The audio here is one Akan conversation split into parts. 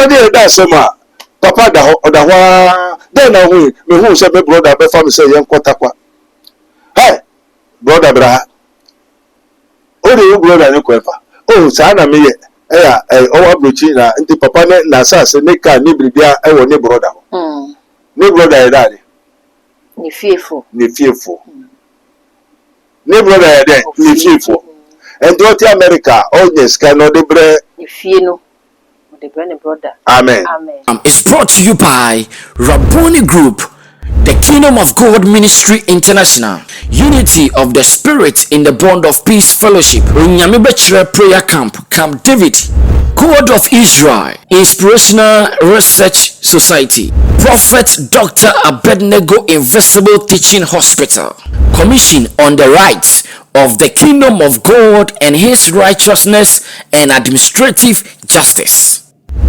Already that's a papa da wa then na we me who say me brother be family say yen kwatakwa. Hey, brother bra. O de brother ni kwefa. Oh, sa na me ye o abrochi na nti papa na sa se ne ka ni bibia e wo ne brother. Ne brother e da Ni fearful. Ne brother e da ni fearful. And what America all yes cannot de bre If you know the brother. Amen. It's brought to you by Rabboni Group, the Kingdom of God Ministry International, Unity of the Spirit in the Bond of Peace Fellowship, Nyamibechre Prayer Camp, Camp David, God of Israel, Inspirational Research Society, Prophet Dr. Abednego Invisible Teaching Hospital, Commission on the Rights of the Kingdom of God and His Righteousness and Administrative Justice,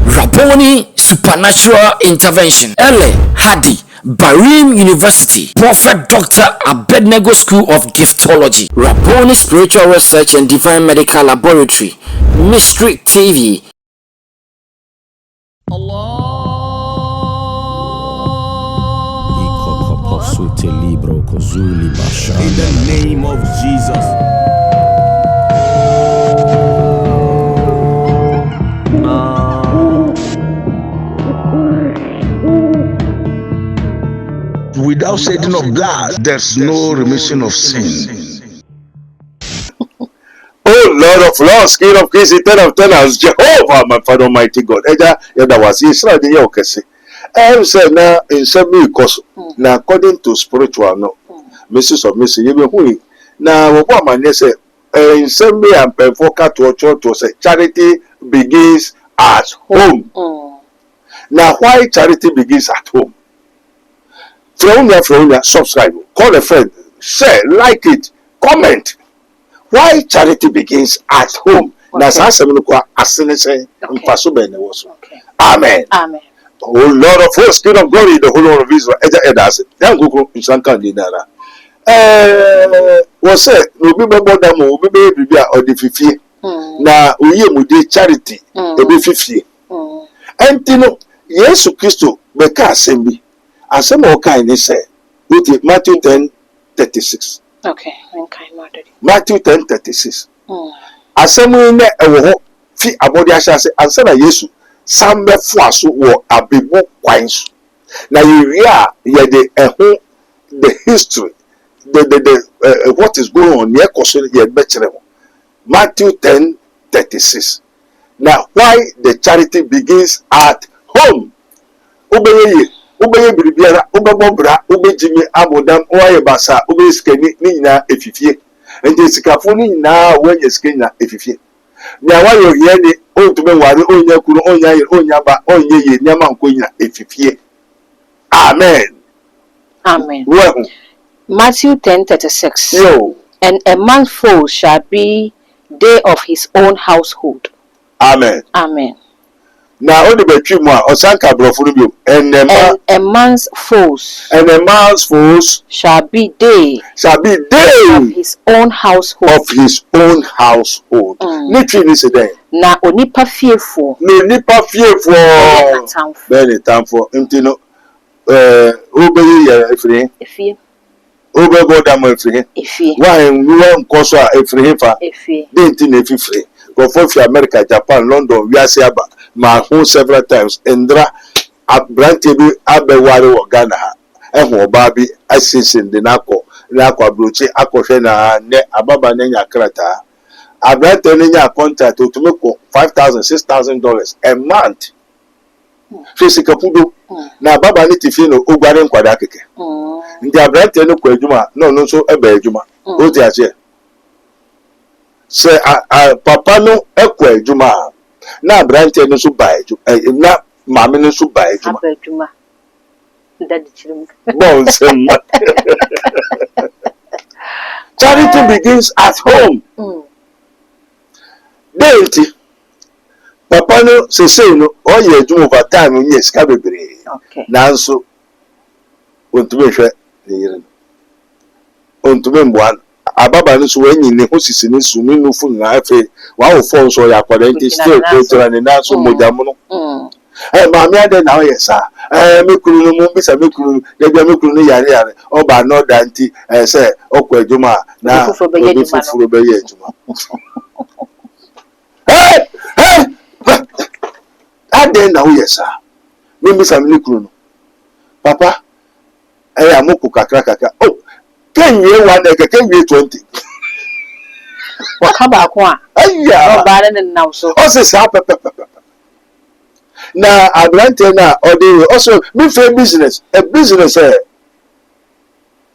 Rabboni Supernatural Intervention, Ele Hadi, Barim University, Prophet Dr. Abednego School of Giftology, Rabboni Spiritual Research and Divine Medical Laboratory, Mystery TV. In the name of Jesus. Without shedding of blood, there's no remission of sin. Oh Lord of Lords, King of Kings, Eternal of Eternals, Jehovah, my Father Almighty God. Eja yada was Israel the year okese. Say na in semi because na according to spiritual no. Mrs. of Mrs. You be na wo amane say in semi and perfoka to church to say charity begins at home. Now why charity begins at home? From here, subscribe, call a friend, share, like it, comment. Why charity begins at home? Amen. Amen. Oh Lord of hosts, King of glory, the whole Lord of Israel. Was said, no be more or the 50. Now, we would charity, a be 50. And you know, yes, Christo, Becca Assembly. And some more kind say, with Matthew 10:36. Okay, Matthew 10:36. Assembly ne ewo fi abodi ashase ansana Yesu sambe fuaso wo abibu kwansu. Na yeria ye de the history the what is going on here koso ye bechere. Matthew 10:36. Now why the charity begins at home? Ubeye biribiara ubebobra ubejimi amodam oye basa ubeskeni ni nyina efifie ente sikafo ni nyina wenye skenya efifie na wayo ye ni ontume ware onya kuru onya ba onye ye nyama nko nyina efifie. Amen. Well, Matthew 10:36. Yo. And a man's foe shall be they of his own household. Amen. Now only between moi osanka brofuru and a man's foes shall be they of his own household. Literally say then. Na onipa fearful. Bene tamfo ntino obeye ya efie. Obego da mo efie. Why we nkoso a efie fa. Den tin efie. Go for America, Japan, London, we are aba. My home several times. Endra Abrante bi abeware wo Ghana ha. Ehun oba bi assassin de nako abrochi akwohwe na ne ababa na nya krata. Abrante ne nya contract to me ko $5,000 $6,000 a month. Physical pudo na baba ni tifi no ogware nkwada keke. Ndi Abrante no ko adwuma no so eba adwuma. O ti ache. Say papa no ekwa adwuma na Abrante no so ba adwuma na mama no so ba adwuma. Charity begins at home. Denti papa no say no all ye adwuma over time yes ka bebre. Nanso ontume hwe ne yire. Ontume mbwan ababa no so wanyi ne hosisi ne sumi no fu na afi wa wo fon so ya kwada nti still ko tira ne na so mojamu no Mammy, I don't know, yes, sir. Me could be some me could yare, or by no dante, say, okay, Juma, now for Bayer Juma. Hey, I don't know, yes, sir. Maybe some little Papa, I am Mokuka. Oh, can you 1 acre? Can you 20? What come back one? Yeah, bad and now so. Also, now I grant now, or they also me for business, a business,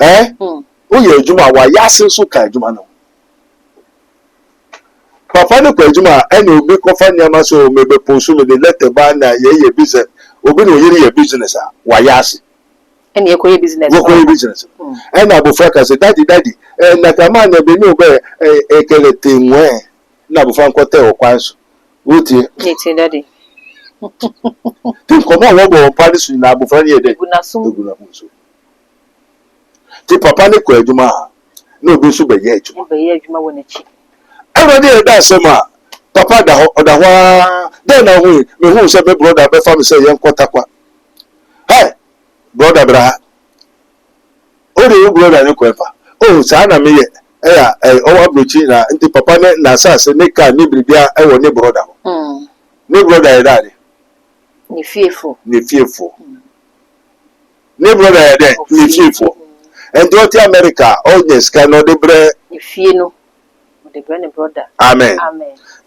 Oh, yeah, Juma, why yasin so kai Juma no. Papa no kwa Juma, and you be coffin yamaso, maybe pursue the letter banner, ye business, obi no ye business, why yasi. And you call business. Business. And I will focus daddy, and that a man be no bear a skeleton where Nabu Franco or Quans. Would you? Daddy. Think come on, what Paris in Nabu Frania de Gunaso. The Papa Nico Juma, no Busu be yet. Every day that's summer. Papa the then I will, me who said my brother, my family say, young Quataqua. Hey! Brother Bra. Oh, the brother no kwefa. Oh, sana me our bruchina nti papa na sase ne ka ni bibia e wo ne brother. Ne brother daddy. Ni fearful. Ne brother daddy, ni fearful. And to America, all this can no de bre. Ni fear no. De bre ne brother. Amen.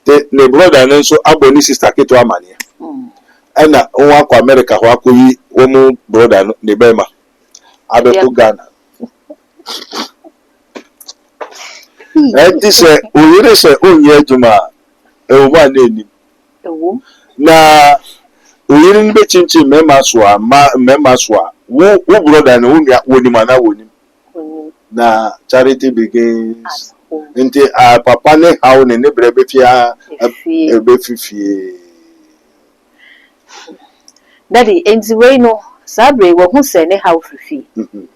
Ne brother no so aboni sister keto amane. Na nwa kwa America ho akoyi omu brother no ne bema abeto Ghana enti se oyire se onye adwuma ewo ma na eni ewo na oyire nbe chinchin mema so wo brother no woni mana woni na charity begins enti papa ne hawo ne brebe fia ebe fifie. Daddy, anyway, no, Sabre, who say, how free,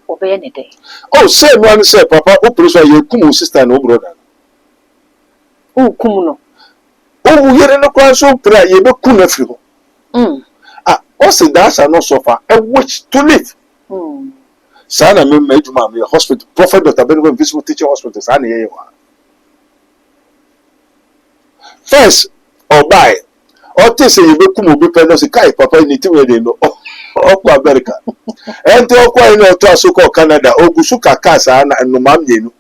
obey any day. Oh, say, one say, Papa, open your Kumu sister, no brother. Oh, Kumuno. Oh, you're in a class of prayer, you look Kunafu. Also, that's not so far, a witch to live. Sana made mammy a hospital, Prophet Dr. Benjamin Visible Teacher Hospital, Sunny. First, or buy. Or say you be kumu be penalty kai papa ni tiwe de no okwa America ento okwa ino to asoko Canada ogusu kaka sa na enuma mienu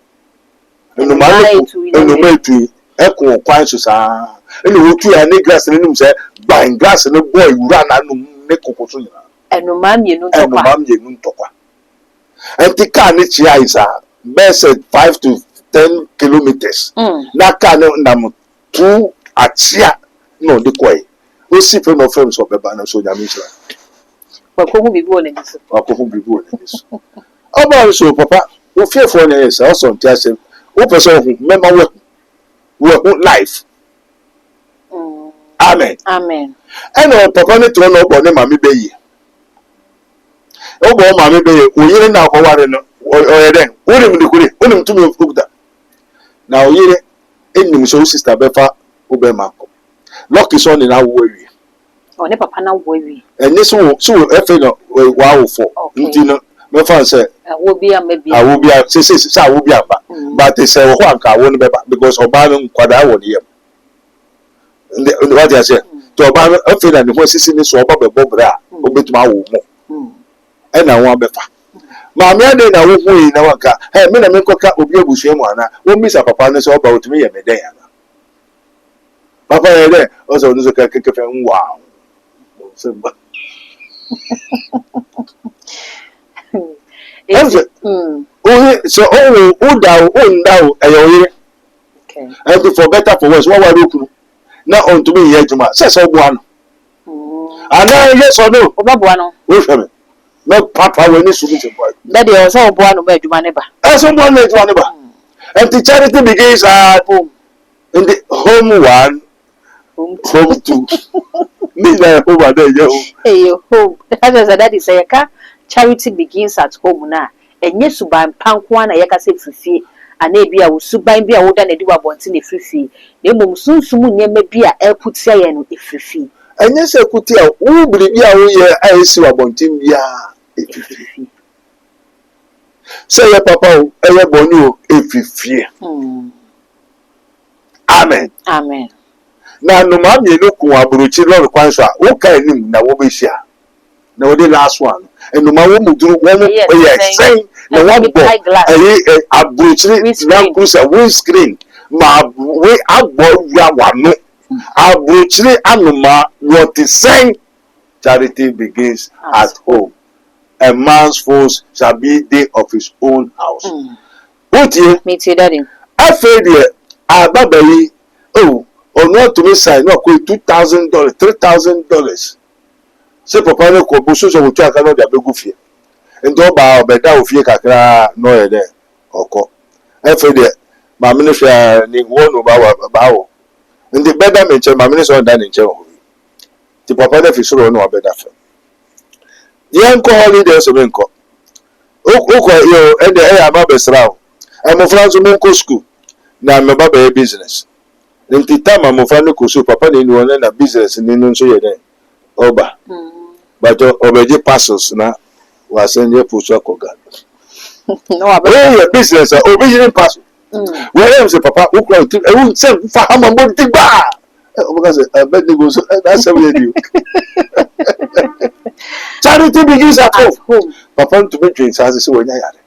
enuma etu ekun kwan so sa eni wotu ya ne glass ne nim se ban glass ne boy wura na num ne kokoso nyina enuma mienu ntokwa enti ka ne chia isa best 5 to 10 kilometers na ka ne ndam 2 achia no de koi o si pe mo friends o beba na so nyamisha wa ko hu bibi wona niso o ba so papa o fearful na yes o so ntia o person hu mema wo life amen eno papa ne to no bo ne mami beyi o bo mami beyi o yire na akware no o yeden o nim de kure o nim tumi okuda na o yire enim so sister befa o be mako lucky son na wo wi o ne papa na wo wi enye so efe no wa wo fo nti no me fan say awo bia mabi awo bia se awo bia ba but say wo anka wo no be ba because oba no kwada wo ne yam what you say to oba no efe na ne ho sisi ni so oba be bobra obetuma wo mo e na wo befa ma me ade na wo hu yi na wanka me na me koka obi abusu mu ana wo misa papa no so oba otumi ye meden ana papa yede o so nuzo ka kefe wow so okay and for better for worse what were you na on to be here juma say so buano ana yes or no oba buano we feme no papa we ni subi se boy that dey so buano ba juma ne ba so buano juma ne ba and the charity begins at home in the home one home two me na home ada ye home that is say ka charity begins at home na enye suban panko na yeka se fifie ana bia wo suban bia wo da na di wabonte na fifie na emom sunsumu nyema bia elputia ye no efifie And yes, I could tell who believe you I see about him. Yeah, say your papa, I born you if you fear. Amen. Amen. Now, no man, you look who are brutal quansha, who can him now will be share. Now, the last one, and no man will do one saying, no one a brutal windscreen. Ma we agbo ya abuchiri anuma what is saying charity begins at home. A man's foes shall be they of his own house. What ye? Me too, daddy. I feel there ababayi oh no to me sign no $2,000 $3,000. Say papa no ko buso so wutu aka no dia begu fie. Ndo ba obeda ofie kakra no ye there oko. I feel there my ministry ni wonu ba wo ndi beda me che my ministry on dan nche ho ti papa na fi soro no beda fe yen ko holiday so me nko o yo e de e ama besra o e mo franzo me nko school na me baba e business nti tama mo fa no ko so papa ni ni wona na business ni no so ye den oba but obeje passes na wa send puso akoga no aba business obeje pass. Where is the papa who cried? I won't send for him and won't think back. Because I bet they go so that's how you. Charity begins at home. Papa to make drinks as when I had it.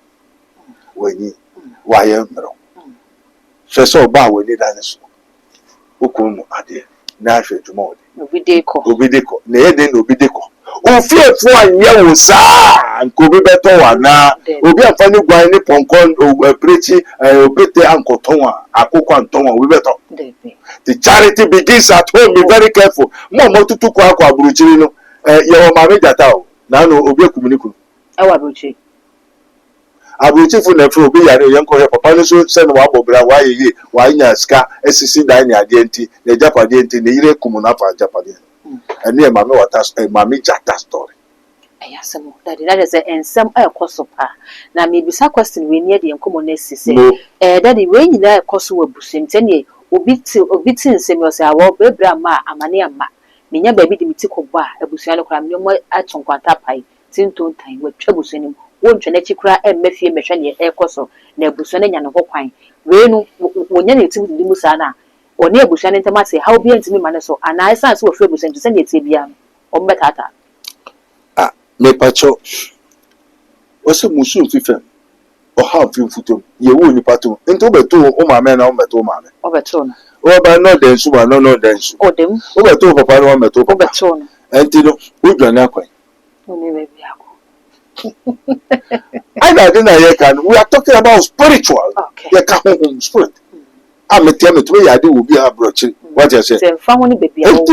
When you why am no. So bar when you dance. Who come at it? Natural tomorrow. Obideko. Nay, then Obideko. O fear for a young sa and could be better one now. Obi a funny guy poncon or pretty pretty uncle Tonga, a cook and Tonga, we better. The charity begins at home, be very careful. More to Quaqua Brucino, your mammy that out. Now, Obi Communico. Our Bruci. I will chief for the be a young papa, so send why why Yaska, SCC Dine identity, the Japanese, the Ire Kumunapa Japanese. And near Mamma was a mammy jata story. Yes, that is and some air cost of her. Now, maybe some question we near the uncommonness say, Daddy, when you there cost will bushing 10 years, obitin semi say, I will be Brahma, Amania Ma, Minya baby the mythical bar, a busiano cram no more at some quanta pie, tin tone time with troubles in him, won't genetic cry and Mephi Machania air coso, near Busanian and Hopine. When you think the Musana. Or near Bushan intimacy, how be to me, Manaso, and I sense what Fabus and to send it to Biam or Betata. Ah, me pacho. What's a mushroom fifa? Or how few foot you won't pato into beto, oh my man, on beto man. Overtone. Oh, by no dance, no dance. Or them, over papa, no meto, Overtone. And Tino, would you not quite? Only I didn't we are talking about spiritual. Okay. You can't home spirit. I'm a tell to me, I do will be a broaching. What I say? Family baby, I will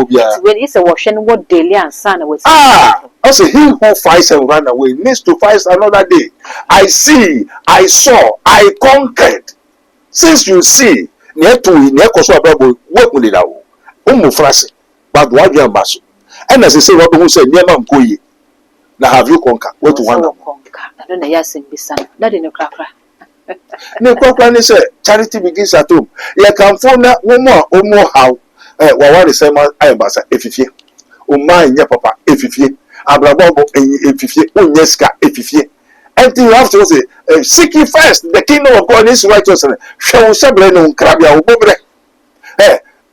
be when it's a washing what daily and son was. I say, he who fights and run away needs to fight another day. I see, I saw, I conquered. Since you see, near to near Kosovo, work with it out. Frasi, but what you are master. And as I say, Robin who said, near Mamkoye. Now have you conquered? What to one conquer? I don't know, yes, in Bissan, not in a cracker. No company say charity begins at home. You can phone one more how what is saying I basa efifie. O man nya papa efifie. Abrababo efifie. Onyeska efifie. And you have to say seek ye first the kingdom of God is righteousness. Show sebre no nkrabia obobre.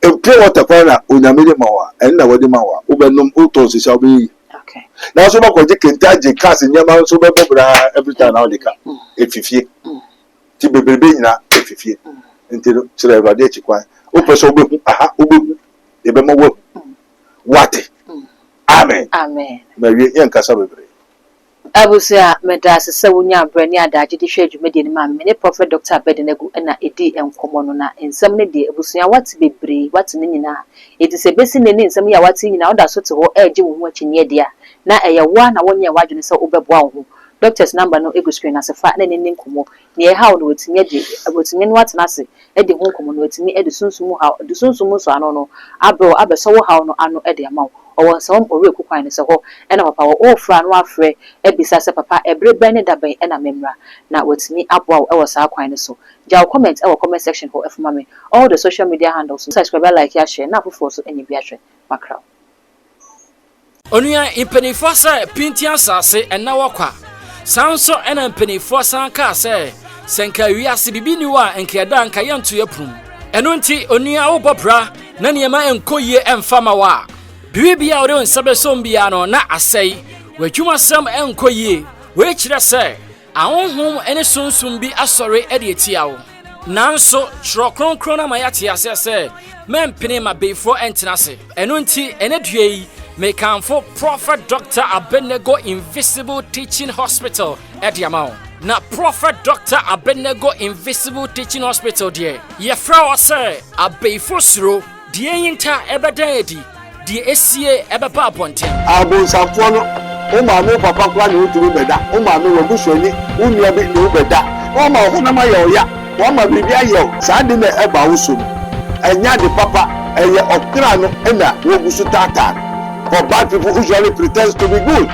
Pure water pana onyamede mawa. Enna wodi mawa. Obenum utos shall be. Okay. Now so ba ko je kentaje cast nyama so be bobra every time now dey ka efifie. Ti bebebe nyina efifie ntino chere Awurade achikwan o pese obehu aha obehu ebema wo wate amen amen mawie yankasa bebre abusia medase se wonya brani adaje de hwe adwumade ni ma me prophet Dr. Abedenego na edi enkomo no na ensem ne de abusia wate bebre wate ne nyina edi se besi ne ne ensem ya wate nyina oda so te ho eje wo hu akyinye de a na eye wa na wonye wadwene se obeboa wo doctor's number no ego screen asefa na ne nkomo ne how no wetimi ade wetimi no watena ase ede ho nkomo no wetimi ede sunsumu how de sunsumu so ano no abro abeso wo how no ano ede amawo ɔwɔ nsɛm ɔwɔ kukwan ne sɛ hɔ ɛna papa wɔ ɔfra no afrɛ ebisa sɛ papa ɛbre bɛn ne daban ɛna memra na watumi aboa ɛwɔ saa kwan ne so gya comment ɛwɔ comment section hɔ ɛfuma me all the social media handles subscribe like ya share na afoforo so ɛnyɛ bi ahwɛ makra onua impenifo sɛ pinti asase ɛna wakwa sanso ɛna impenifo san ka sɛ senka wiase bibi ni wa enkeda nka yanto yaprum ɛno nti onua wo bɔbra na niema enkoyie emfama wa bibia ore onsabe sombia no na asɛi wadwuma sam enkoyie we kyerɛ sɛ ahonhom ene sunsum bi asɔre ɛde etia wo nanso tro kronkron na mayate ase sɛ mempene ma beifo entenase ɛno nti ene dua yi mekanfo Prophet Dr. Abednego Invisible Teaching Hospital ediamao na Prophet Dr. Abednego Invisible Teaching Hospital die yefra wo se abeifo suro die yinta ebeda edi die esie ebeba abonten abonsafo no o ma me papa kwa ne oturu beda o ma me wabusuani unia bi ne beda o ma ho na ma ye oya o ma bibi aye saa de na eba wo so enya de papa eye okra no na wogusu tata. For bad people usually pretend to be good,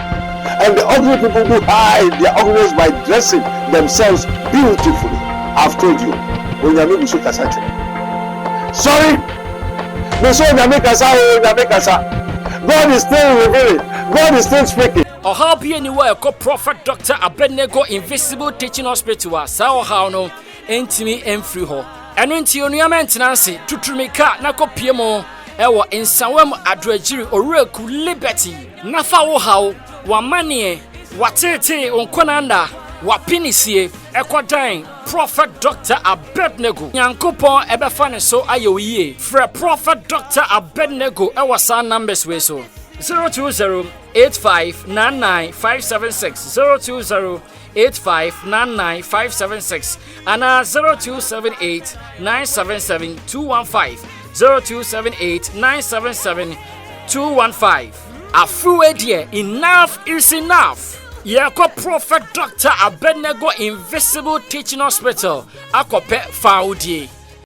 and the ugly people do hide their ugliness by dressing themselves beautifully. I've told you, when you make kasa. Sorry, me so you kasa. God is still revealing. God is still speaking. Or how be anywhere called Prophet Dr. Abednego Invisible Teaching Hospital. Sao how no entimi enfri ho. Eno nti onua maintenance tutumika na kopiemo. Ewo insawem adwagiri oreku liberty nafa wo hawo wa manie watete onkonanda wa pinisie ekodan Prophet Dr. Abednego Nyankopon ebefa ne so ayewiye frɛ Prophet Dr. Abednego ewo sa numbers we so 02085995576 02085995576 ana 02789772215 02789772215 Afuwe dear enough is enough. Yako Prophet Dr. Abednego Invisible Teaching Hospital akope faudie